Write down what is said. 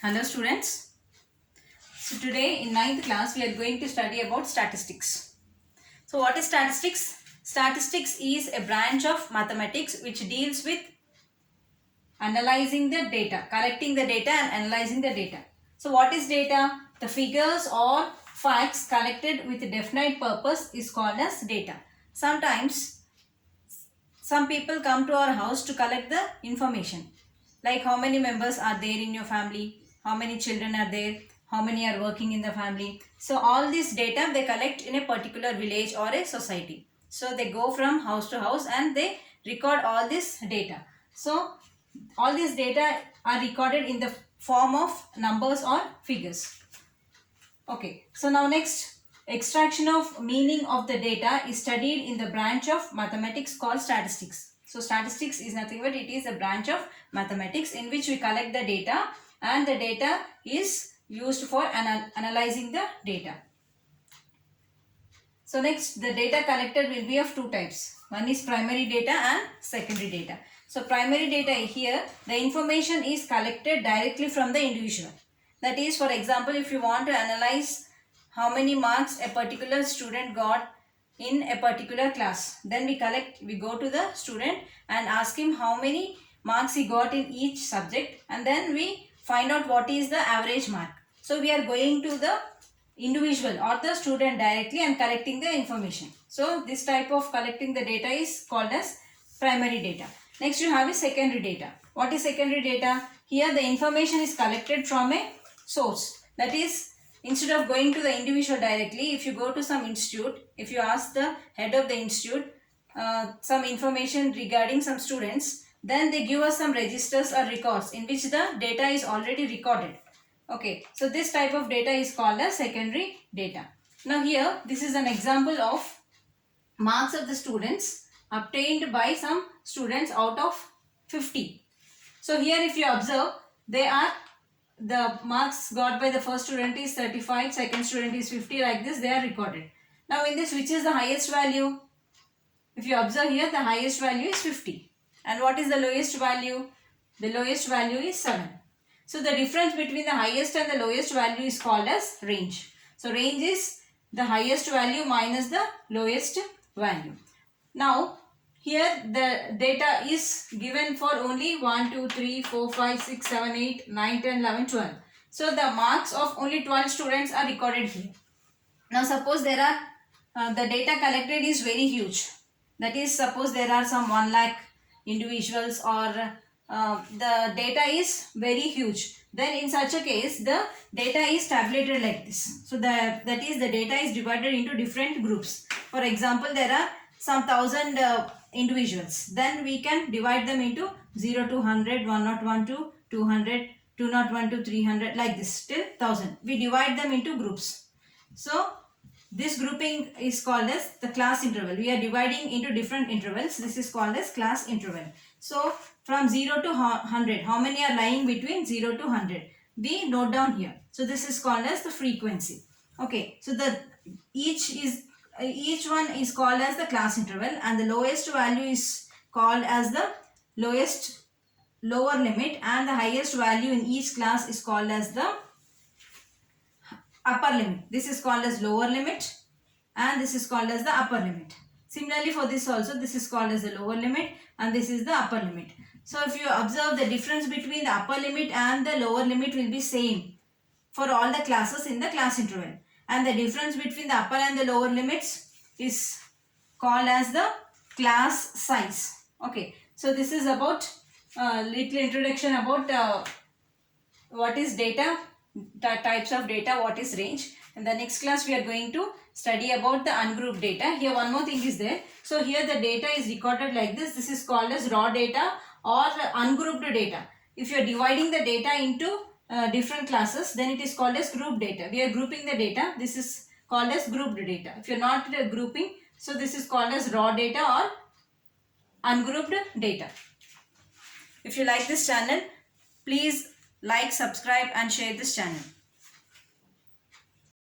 Hello students. So today in ninth class we are going to study about statistics. So what is statistics? Statistics is a branch of mathematics which deals with analyzing the data, collecting the data and analyzing the data. So what is data? The figures or facts collected with a definite purpose is called as data. Sometimes some people come to our house to collect the information, like how many members are there in your family, how many children are there, how many are working in the family. So all this data they collect in a particular village or a society. So they go from house to house and they record all this data. So all these data are recorded in the form of numbers or figures. Okay, so now next, extraction of meaning of the data is studied in the branch of mathematics called statistics. So statistics is nothing but it is a branch of mathematics in which we collect the data and the data is used for analyzing the data. So next, the data collected will be of two types. One is primary data and secondary data. So primary data here, the information is collected directly from the individual. That is, for example, if you want to analyze how many marks a particular student got in a particular class, then we go to the student and ask him how many marks he got in each subject, and then we find out what is the average mark. So we are going to the individual or the student directly and collecting the information. So this type of collecting the data is called as primary data. Next you have a secondary data. What is secondary data? Here the information is collected from a source. That is, instead of going to the individual directly, if you go to some institute, if you ask the head of the institute some information regarding some students, then they give us some registers or records in which the data is already recorded. Okay, so this type of data is called as secondary data. Now here, this is an example of marks of the students obtained by some students out of 50. So here if you observe, the marks got by the first student is 35, second student is 50, like this they are recorded. Now in this, which is the highest value? If you observe here, the highest value is 50. And what is the lowest value? The lowest value is 7. So the difference between the highest and the lowest value is called as range. So range is the highest value minus the lowest value. Now here the data is given for only 1, 2, 3, 4, 5, 6, 7, 8, 9, 10, 11, 12. So the marks of only 12 students are recorded here. Now suppose there are the data collected is very huge. That is, suppose there are some 1 lakh individuals or the data is very huge. Then in such a case, the data is tabulated like this. So that is, the data is divided into different groups. For example, there are some 1000 individuals. Then we can divide them into 0 to 100, 101 to 200, 201 to 300, like this till 1000. We divide them into groups. So this grouping is called as the class interval. We are dividing into different intervals. This is called as class interval. So from 0 to 100, how many are lying between 0 to 100? We note down here. So this is called as the frequency. Okay, so each one is called as the class interval, and the lowest value is called as the lower limit, and the highest value in each class is called as the upper limit. This is called as lower limit and this is called as the upper limit. Similarly for this also, this is called as the lower limit and this is the upper limit. So if you observe, the difference between the upper limit and the lower limit will be same for all the classes in the class interval, and the difference between the upper and the lower limits is called as the class size. Okay, so this is about little introduction about what is data, types of data, what is range. In the next class we are going to study about the ungrouped data. Here one more thing is there. So here the data is recorded like this. This is called as raw data or ungrouped data. If you are dividing the data into different classes, then it is called as grouped data. We are grouping the data. This is called as grouped data. If you are not grouping, so this is called as raw data or ungrouped data. If you like this channel, please like, subscribe and share this channel.